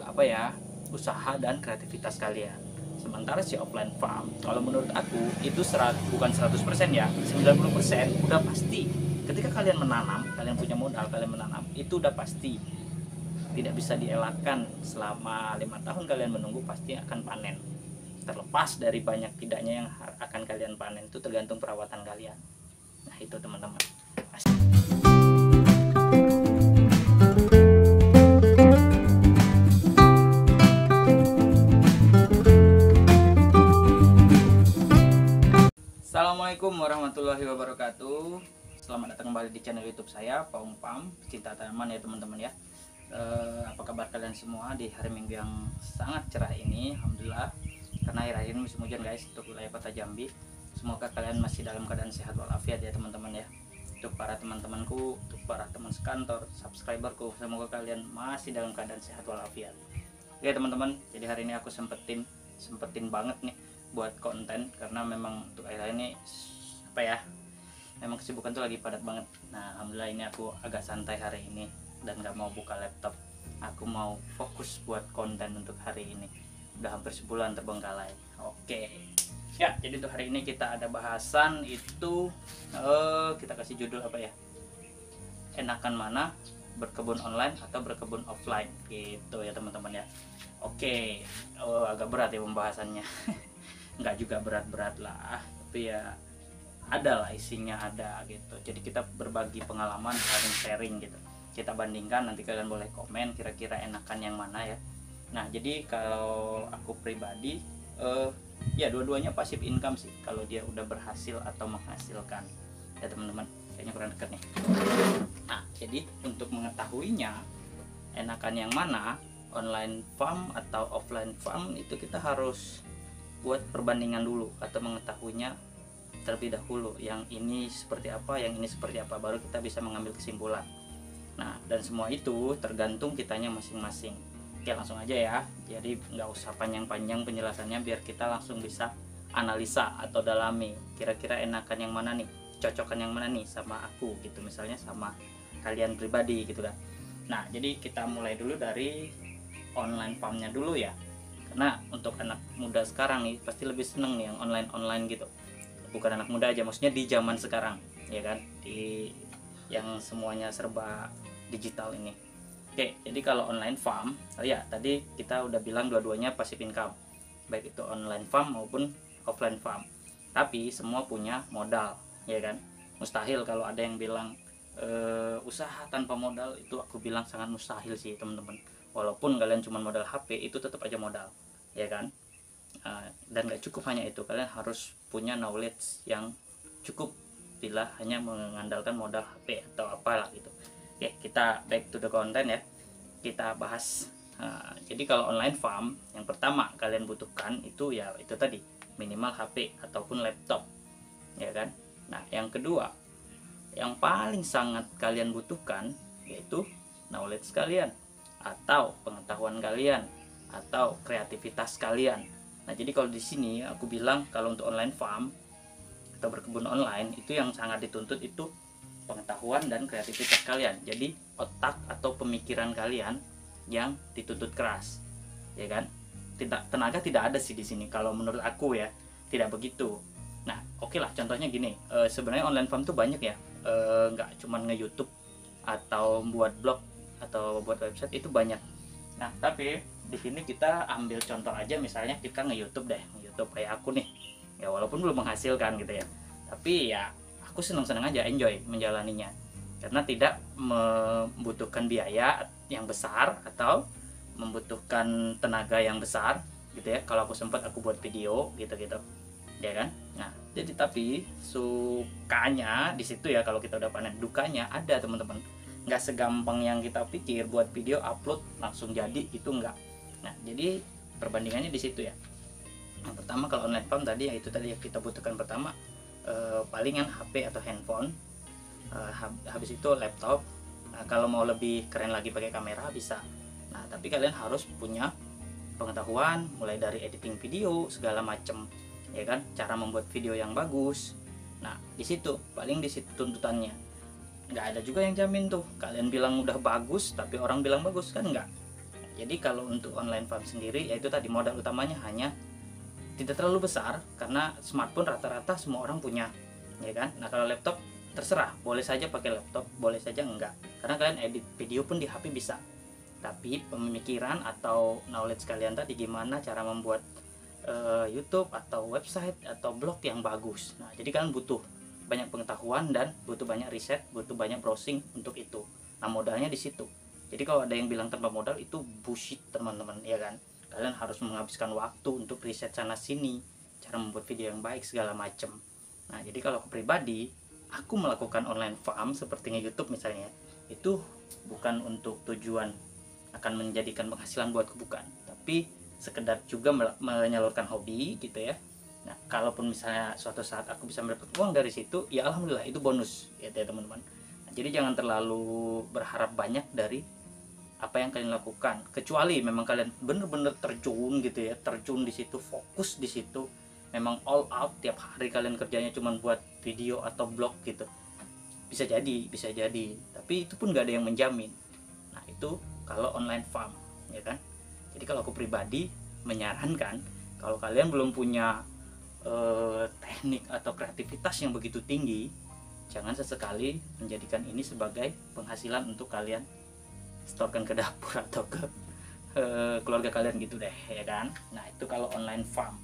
apa ya, usaha dan kreativitas kalian. Sementara si offline farm, kalau menurut aku itu bukan 100% ya, 90% udah pasti. Ketika kalian menanam, kalian punya modal, kalian menanam, itu udah pasti. Tidak bisa dielakkan, selama 5 tahun kalian menunggu pasti akan panen. Terlepas dari banyak tidaknya yang akan kalian panen, itu tergantung perawatan kalian. Nah itu teman-teman. Assalamualaikum warahmatullahi wabarakatuh. Selamat datang kembali di channel YouTube saya, Paung Pam, Cinta Tanaman ya teman-teman ya. Apa kabar kalian semua di hari Minggu yang sangat cerah ini? Alhamdulillah. Karena akhir-akhir ini musim hujan guys untuk wilayah Kota Jambi. Semoga kalian masih dalam keadaan sehat walafiat ya teman-teman ya. Untuk para teman-temanku, untuk para teman sekantor, subscriberku, semoga kalian masih dalam keadaan sehat walafiat. Oke teman-teman, jadi hari ini aku sempetin banget nih buat konten, karena memang untuk akhir ini apa ya, memang kesibukan tuh lagi padat banget. Nah alhamdulillah ini aku agak santai hari ini dan gak mau buka laptop. Aku mau fokus buat konten untuk hari ini. Udah hampir sebulan terbengkalai. Oke ya, jadi untuk hari ini kita ada bahasan itu, kita kasih judul apa ya, enakan mana, berkebun online atau berkebun offline gitu ya teman-teman ya. Oke, agak berat ya pembahasannya. Nggak juga berat-berat lah, tapi ya ada lah isinya, ada gitu. Jadi kita berbagi pengalaman, saling sharing gitu, kita bandingkan, nanti kalian boleh komen kira-kira enakan yang mana ya. Nah jadi kalau aku pribadi, ya dua-duanya passive income sih kalau dia udah berhasil atau menghasilkan ya teman-teman. Kayaknya kurang deket nih. Nah jadi untuk mengetahuinya enakan yang mana, online farm atau offline farm, itu kita harus buat perbandingan dulu atau mengetahuinya terlebih dahulu. Yang ini seperti apa, yang ini seperti apa, baru kita bisa mengambil kesimpulan. Nah dan semua itu tergantung kitanya masing-masing. Oke langsung aja ya, jadi nggak usah panjang-panjang penjelasannya, biar kita langsung bisa analisa atau dalami kira-kira enakan yang mana nih, cocokan yang mana nih sama aku gitu, misalnya sama kalian pribadi gitu kan. Nah jadi kita mulai dulu dari online farmnya dulu ya, karena untuk anak muda sekarang nih pasti lebih seneng nih yang online gitu. Bukan anak muda aja, maksudnya di zaman sekarang ya kan, di yang semuanya serba digital ini. Oke, jadi kalau online farm, ya tadi kita udah bilang dua-duanya passive income, baik itu online farm maupun offline farm. Tapi semua punya modal, ya kan. Mustahil kalau ada yang bilang usaha tanpa modal, itu aku bilang sangat mustahil sih teman-teman. Walaupun kalian cuma modal HP, itu tetap aja modal, ya kan. Dan gak cukup hanya itu, kalian harus punya knowledge yang cukup bila hanya mengandalkan modal HP atau apalah gitu. Oke, kita back to the content ya. Kita bahas. Jadi kalau online farm, yang pertama kalian butuhkan itu ya itu tadi, minimal HP ataupun laptop, ya kan. Nah yang kedua, yang paling sangat kalian butuhkan yaitu knowledge kalian atau pengetahuan kalian atau kreativitas kalian. Nah jadi kalau di sini aku bilang kalau untuk online farm atau berkebun online, itu yang sangat dituntut itu pengetahuan dan kreativitas kalian. Jadi otak atau pemikiran kalian yang dituntut keras, ya kan. Tenaga tidak ada sih di sini kalau menurut aku ya, tidak begitu. Nah oke lah, contohnya gini, sebenarnya online farm tuh banyak ya, nggak cuman nge-YouTube atau buat blog atau buat website, itu banyak. Nah tapi di sini kita ambil contoh aja, misalnya kita nge-YouTube deh, nge-YouTube kayak aku nih ya, walaupun belum menghasilkan gitu ya, tapi ya aku senang-senang aja, enjoy menjalaninya, karena tidak membutuhkan biaya yang besar atau membutuhkan tenaga yang besar gitu ya. Kalau aku sempat aku buat video gitu-gitu ya kan. Nah jadi tapi sukanya di situ ya, kalau kita udah panen. Dukanya ada teman-teman, nggak segampang yang kita pikir buat video upload langsung jadi itu enggak. Nah jadi perbandingannya di situ ya. Yang pertama kalau online farm tadi ya, itu tadi yang kita butuhkan pertama, palingan HP atau handphone, habis itu laptop. Nah, kalau mau lebih keren lagi pakai kamera bisa. Nah tapi kalian harus punya pengetahuan mulai dari editing video segala macem, ya kan, cara membuat video yang bagus. Nah di situ paling di situ tuntutannya. Nggak ada juga yang jamin tuh kalian bilang udah bagus tapi orang bilang bagus kan, enggak. jadi kalau untuk online farm sendiri, yaitu tadi modal utamanya hanya tidak terlalu besar, karena smartphone rata-rata semua orang punya, ya kan. Nah kalau laptop terserah, boleh saja pakai laptop, boleh saja enggak, karena kalian edit video pun di HP bisa. Tapi pemikiran atau knowledge kalian tadi gimana cara membuat YouTube atau website atau blog yang bagus. Nah jadi kalian butuh banyak pengetahuan dan butuh banyak riset, butuh banyak browsing untuk itu. Nah modalnya di situ. Jadi kalau ada yang bilang tanpa modal itu bullshit teman-teman, ya kan. Kalian harus menghabiskan waktu untuk riset sana sini, cara membuat video yang baik segala macem. Nah jadi kalau aku pribadi, aku melakukan online farm seperti YouTube misalnya, itu bukan untuk tujuan akan menjadikan penghasilan buatku, bukan, tapi sekedar juga menyalurkan hobi gitu ya. Nah kalaupun misalnya suatu saat aku bisa mendapat uang dari situ, ya alhamdulillah, itu bonus ya teman-teman. Nah, jadi jangan terlalu berharap banyak dari apa yang kalian lakukan, kecuali memang kalian bener-bener terjun gitu ya, terjun di situ, fokus di situ, memang all out tiap hari kalian kerjanya cuma buat video atau blog gitu, bisa jadi, tapi itu pun gak ada yang menjamin. Nah itu kalau online farm, ya kan. Jadi kalau aku pribadi menyarankan, kalau kalian belum punya teknik atau kreativitas yang begitu tinggi, jangan sesekali menjadikan ini sebagai penghasilan untuk kalian setorkan ke dapur atau ke keluarga kalian gitu deh, ya kan. Nah itu kalau online farm.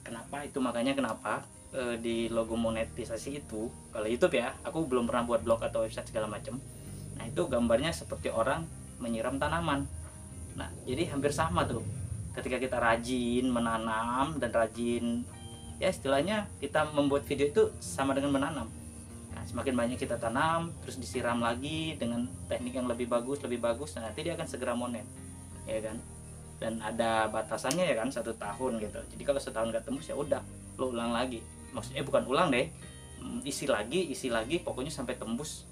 Kenapa itu, makanya kenapa di logo monetisasi itu, kalau YouTube ya, aku belum pernah buat blog atau website segala macam. Nah itu gambarnya seperti orang menyiram tanaman. Nah jadi hampir sama tuh, ketika kita rajin menanam dan rajin, ya istilahnya kita membuat video itu sama dengan menanam. Nah, semakin banyak kita tanam, terus disiram lagi dengan teknik yang lebih bagus, nah, nanti dia akan segera monet, ya kan. Dan ada batasannya ya kan, 1 tahun gitu. Jadi kalau setahun gak tembus ya udah, lo ulang lagi. Maksudnya bukan ulang deh, isi lagi, pokoknya sampai tembus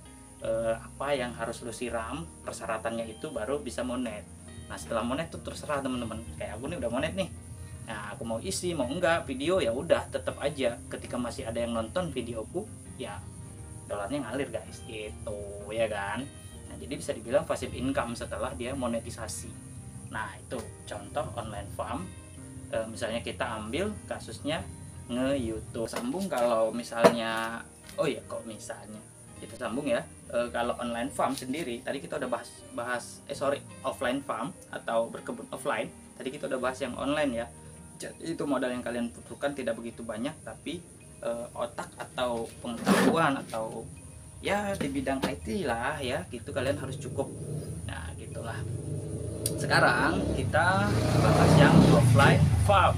apa yang harus lo siram, persyaratannya itu baru bisa monet. Nah setelah monet tuh terserah teman-teman. Kayak aku nih udah monet nih. Nah aku mau isi mau enggak video, ya udah tetap aja. Ketika masih ada yang nonton videoku, ya dolarnya ngalir guys, gitu ya kan. Nah jadi bisa dibilang passive income setelah dia monetisasi. Nah itu contoh online farm. Misalnya kita ambil kasusnya nge-YouTube. Sambung kalau misalnya, oh ya kok misalnya kita sambung ya, kalau online farm sendiri tadi kita udah bahas offline farm atau berkebun offline. Tadi kita udah bahas yang online ya. Jadi itu modal yang kalian butuhkan tidak begitu banyak, tapi otak atau pengetahuan atau ya di bidang IT lah ya, gitu kalian harus cukup. Nah gitulah. Sekarang kita bahas yang offline farm.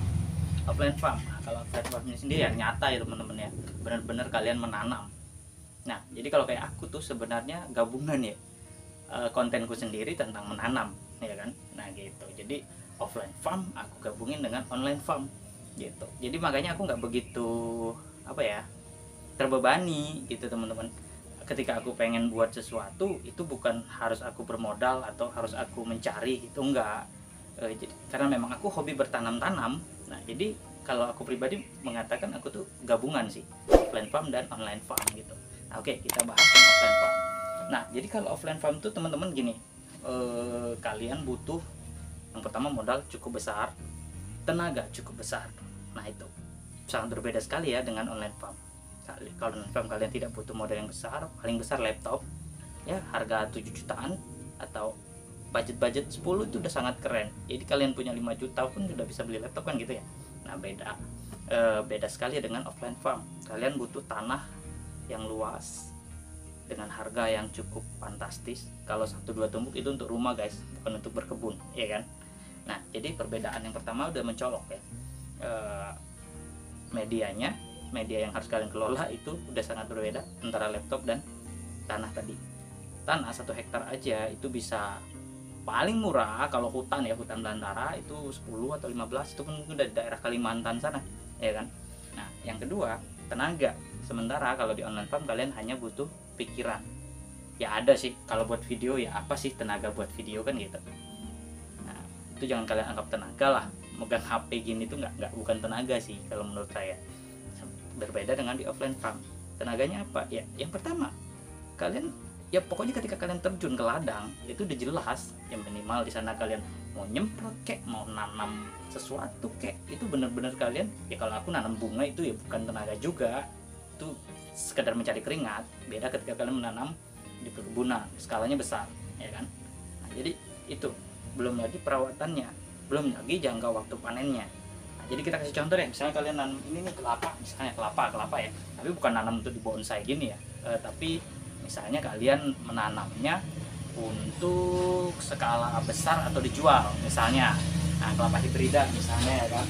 Nah, kalau offline farm ini sendiri yang nyata ya teman-teman ya, benar-benar kalian menanam. Nah jadi kalau kayak aku tuh sebenarnya gabungan ya, kontenku sendiri tentang menanam ya kan. Nah gitu, jadi offline farm aku gabungin dengan online farm gitu. Jadi makanya aku nggak begitu apa ya, terbebani gitu teman-teman. Ketika aku pengen buat sesuatu itu bukan harus aku bermodal atau harus aku mencari gitu, enggak. Jadi karena memang aku hobi bertanam-tanam. Nah jadi kalau aku pribadi mengatakan aku tuh gabungan sih, offline farm dan online farm gitu. Nah, oke, kita bahas yang offline farm. Nah jadi kalau offline farm tuh teman-teman gini, kalian butuh yang pertama modal cukup besar, tenaga cukup besar. Nah itu sangat berbeda sekali ya dengan online farm. Kalau online farm kalian tidak butuh modal yang besar, paling besar laptop ya, harga 7 jutaan atau budget 10 itu udah sangat keren. Jadi kalian punya 5 juta pun udah bisa beli laptop kan gitu ya. Nah beda sekali dengan offline farm. Kalian butuh tanah yang luas dengan harga yang cukup fantastis. Kalau 1-2 tumbuk itu untuk rumah guys, bukan untuk berkebun ya kan. Nah jadi perbedaan yang pertama udah mencolok ya, media yang harus kalian kelola itu udah sangat berbeda antara laptop dan tanah tadi. Tanah 1 hektar aja itu bisa paling murah kalau hutan ya, hutan belantara itu 10 atau 15, itu pun udah daerah Kalimantan sana ya kan. Nah yang kedua tenaga. Sementara kalau di online farm kalian hanya butuh pikiran. Ya ada sih kalau buat video, ya apa sih tenaga buat video kan gitu. Nah itu jangan kalian anggap tenaga lah, megang HP gini tuh bukan tenaga sih kalau menurut saya. Berbeda dengan di offline farm. Tenaganya apa ya? Yang pertama kalian ya pokoknya ketika kalian terjun ke ladang itu udah jelas, yang minimal di sana kalian mau nyemprot kek, mau nanam sesuatu kek, itu bener-bener kalian ya. Kalau aku nanam bunga itu ya bukan tenaga juga, itu sekedar mencari keringat. Beda ketika kalian menanam di perkebunan, skalanya besar, ya kan. Nah, jadi itu belum lagi perawatannya, belum lagi jangka waktu panennya. Nah, jadi kita kasih contoh ya, misalnya kalian nanam ini nih kelapa, misalnya kelapa ya, tapi bukan nanam untuk di bonsai gini ya, tapi misalnya kalian menanamnya untuk skala besar atau dijual misalnya. Nah, kelapa hibrida misalnya ya kan.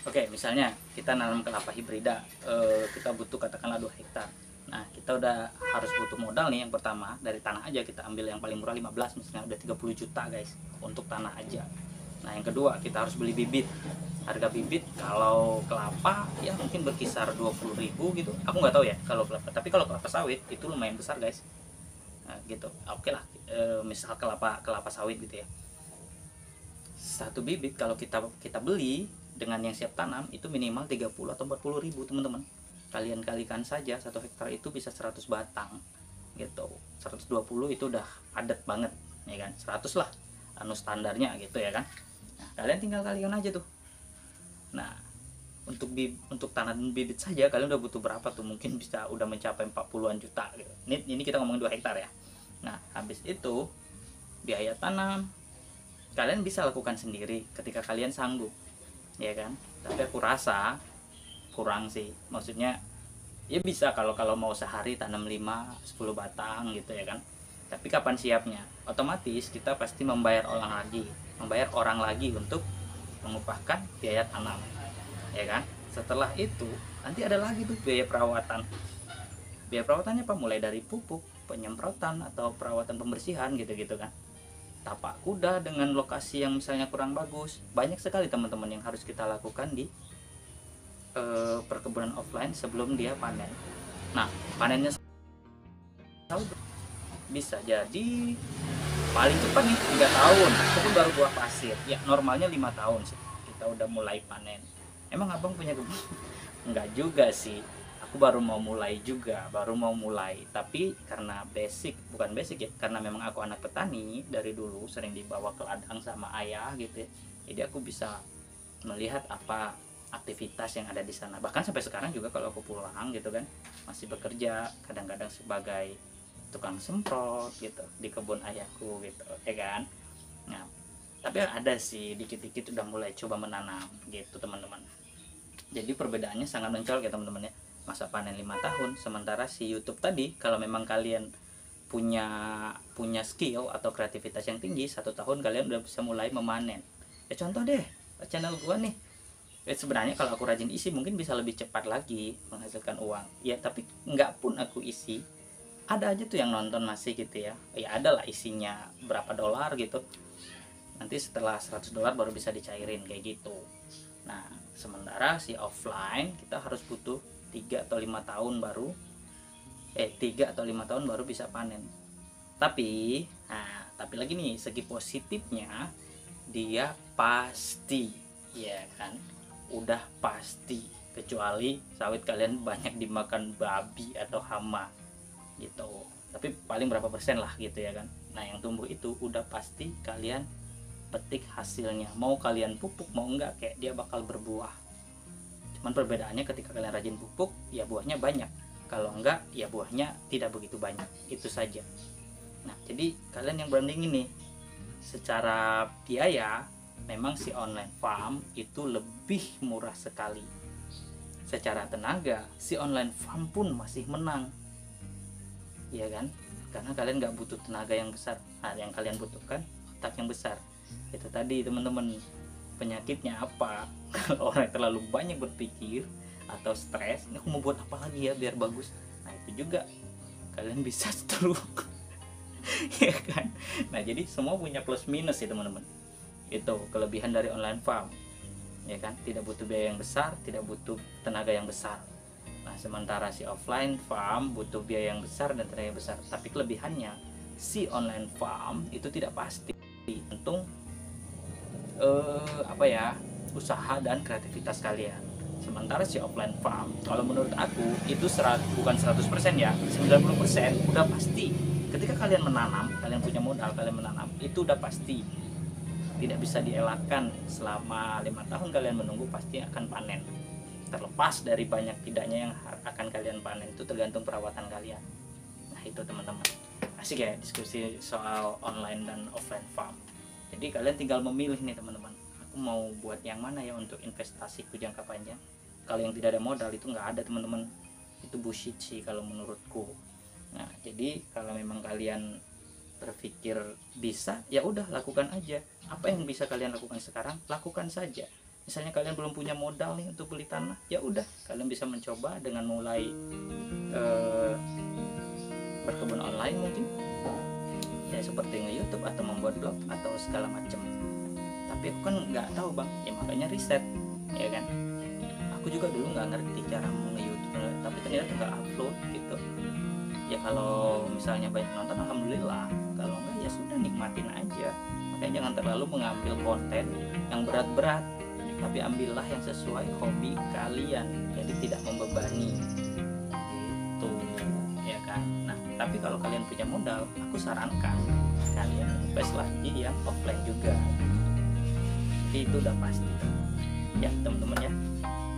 Oke, misalnya kita nanam kelapa hibrida, kita butuh katakanlah 2 hektar. Nah, kita udah harus butuh modal nih. Yang pertama dari tanah aja, kita ambil yang paling murah 15 misalnya, udah 30 juta guys untuk tanah aja. Nah, yang kedua kita harus beli bibit. Harga bibit kalau kelapa ya mungkin berkisar 20.000 gitu. Aku nggak tahu ya kalau kelapa, tapi kalau kelapa sawit itu lumayan besar guys. Nah, gitu. Oke lah, misal kelapa sawit gitu ya. Satu bibit kalau kita beli dengan yang siap tanam itu minimal 30 atau 40.000 teman-teman. Kalian kalikan saja 1 hektar itu bisa 100 batang gitu. 120 itu udah padat banget ya kan. 100 lah anu standarnya gitu ya kan. Nah, kalian tinggal kalikan aja tuh. Nah, untuk tanam bibit saja kalian udah butuh berapa tuh? Mungkin bisa udah mencapai 40-an juta gitu. Ini kita ngomongin 2 hektar ya. Nah, habis itu biaya tanam kalian bisa lakukan sendiri ketika kalian sanggup, ya kan. Tapi aku rasa kurang sih. Maksudnya ya bisa kalau mau sehari tanam 5-10 batang gitu ya kan. Tapi kapan siapnya? Otomatis kita pasti membayar orang lagi untuk mengupahkan biaya tanam, ya kan. Setelah itu nanti ada lagi tuh biaya perawatan. Biaya perawatannya apa? Mulai dari pupuk, penyemprotan atau perawatan pembersihan gitu-gitu kan. Tapak kuda dengan lokasi yang misalnya kurang bagus, banyak sekali teman-teman yang harus kita lakukan di perkebunan offline sebelum dia panen. Nah, panennya bisa jadi paling cepat nih 3 tahun, itu baru buah pasir. Ya normalnya 5 tahun sih kita udah mulai panen. Emang abang punya kebun? Enggak juga sih, aku baru mau mulai, tapi karena bukan basic ya, karena memang aku anak petani dari dulu, sering dibawa ke ladang sama ayah gitu ya. Jadi aku bisa melihat apa aktivitas yang ada di sana. Bahkan sampai sekarang juga kalau aku pulang gitu kan, masih bekerja kadang-kadang sebagai tukang semprot gitu di kebun ayahku gitu ya kan. Nah, tapi ada sih dikit-dikit udah mulai coba menanam gitu teman-teman. Jadi perbedaannya sangat mencolok ya teman-teman ya. Masa panen 5 tahun, sementara si YouTube tadi kalau memang kalian punya skill atau kreativitas yang tinggi, 1 tahun kalian udah bisa mulai memanen. Ya contoh deh channel gua nih. Sebenarnya kalau aku rajin isi mungkin bisa lebih cepat lagi menghasilkan uang. Ya tapi nggak pun aku isi, ada aja tuh yang nonton masih gitu ya. Ya ada lah isinya berapa dolar gitu. Nanti setelah 100 dolar baru bisa dicairin kayak gitu. Nah, sementara si offline kita harus butuh 3 atau 5 tahun baru 3 atau 5 tahun baru bisa panen. Tapi lagi nih segi positifnya, dia pasti ya kan, udah pasti, kecuali sawit kalian banyak dimakan babi atau hama gitu. Tapi paling berapa persen lah gitu ya kan. Nah, yang tumbuh itu udah pasti kalian petik hasilnya, mau kalian pupuk mau enggak, kayak dia bakal berbuah. Cuman perbedaannya ketika kalian rajin pupuk ya buahnya banyak, kalau enggak ya buahnya tidak begitu banyak, itu saja. Nah, jadi kalian yang bandingin nih, secara biaya memang si online farm itu lebih murah sekali. Secara tenaga si online farm pun masih menang, ya kan, karena kalian nggak butuh tenaga yang besar. Nah, yang kalian butuhkan otak yang besar. Itu tadi teman-teman, penyakitnya apa? Kalau orang terlalu banyak berpikir atau stres, ini aku mau buat apa lagi ya biar bagus, nah itu juga kalian bisa stroke. Ya kan. Nah, jadi semua punya plus minus ya teman-teman. Itu kelebihan dari online farm, ya kan, tidak butuh biaya yang besar, tidak butuh tenaga yang besar. Nah, sementara si offline farm butuh biaya yang besar dan tenaga yang besar. Tapi kelebihannya si online farm itu tidak pasti, untung usaha dan kreativitas kalian. Sementara si offline farm kalau menurut aku itu bukan 100% ya, 90% udah pasti ketika kalian menanam, kalian punya modal, kalian menanam, itu udah pasti tidak bisa dielakkan. Selama 5 tahun kalian menunggu pasti akan panen. Terlepas dari banyak tidaknya yang akan kalian panen, itu tergantung perawatan kalian. Nah itu teman-teman, asik ya diskusi soal online dan offline farm. Jadi kalian tinggal memilih nih teman-teman, aku mau buat yang mana ya untuk investasiku jangka panjang. Kalau yang tidak ada modal itu nggak ada teman-teman, itu bullshit sih kalau menurutku. Nah jadi kalau memang kalian berpikir bisa, ya udah lakukan aja. Apa yang bisa kalian lakukan sekarang, lakukan saja. Misalnya kalian belum punya modal nih untuk beli tanah, ya udah kalian bisa mencoba dengan mulai berkebun online mungkin ya, seperti nge-YouTube atau membuat blog atau segala macam. Tapi aku kan nggak tahu bang, ya makanya riset ya kan. Aku juga dulu nggak ngerti cara nge-YouTube, tapi ternyata nggak upload gitu ya. Kalau misalnya banyak nonton alhamdulillah, kalau enggak ya sudah nikmatin aja. Makanya jangan terlalu mengambil konten yang berat-berat, tapi ambillah yang sesuai hobi kalian, jadi tidak membebani gitu ya kan. Nah tapi kalau kalian punya modal, aku sarankan kalian invest lagi yang offline juga, jadi itu udah pasti ya teman-teman ya.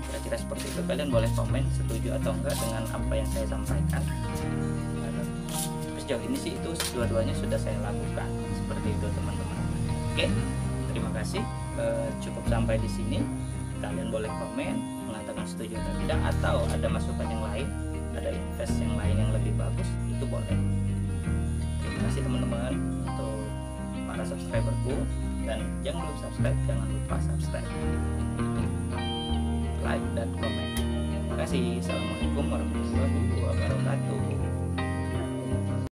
Kira-kira seperti itu. Kalian boleh komen setuju atau enggak dengan apa yang saya sampaikan. Sejauh ini sih itu dua-duanya sudah saya lakukan seperti itu teman-teman. Oke, terima kasih. Cukup sampai di sini. Kalian boleh komen mengatakan setuju atau tidak, atau ada masukan yang lain, ada invest yang lain yang lebih bagus, itu boleh. Terima kasih teman-teman untuk para subscriberku, dan yang belum subscribe jangan lupa subscribe, like dan komen. Terima kasih. Assalamualaikum warahmatullahi wabarakatuh.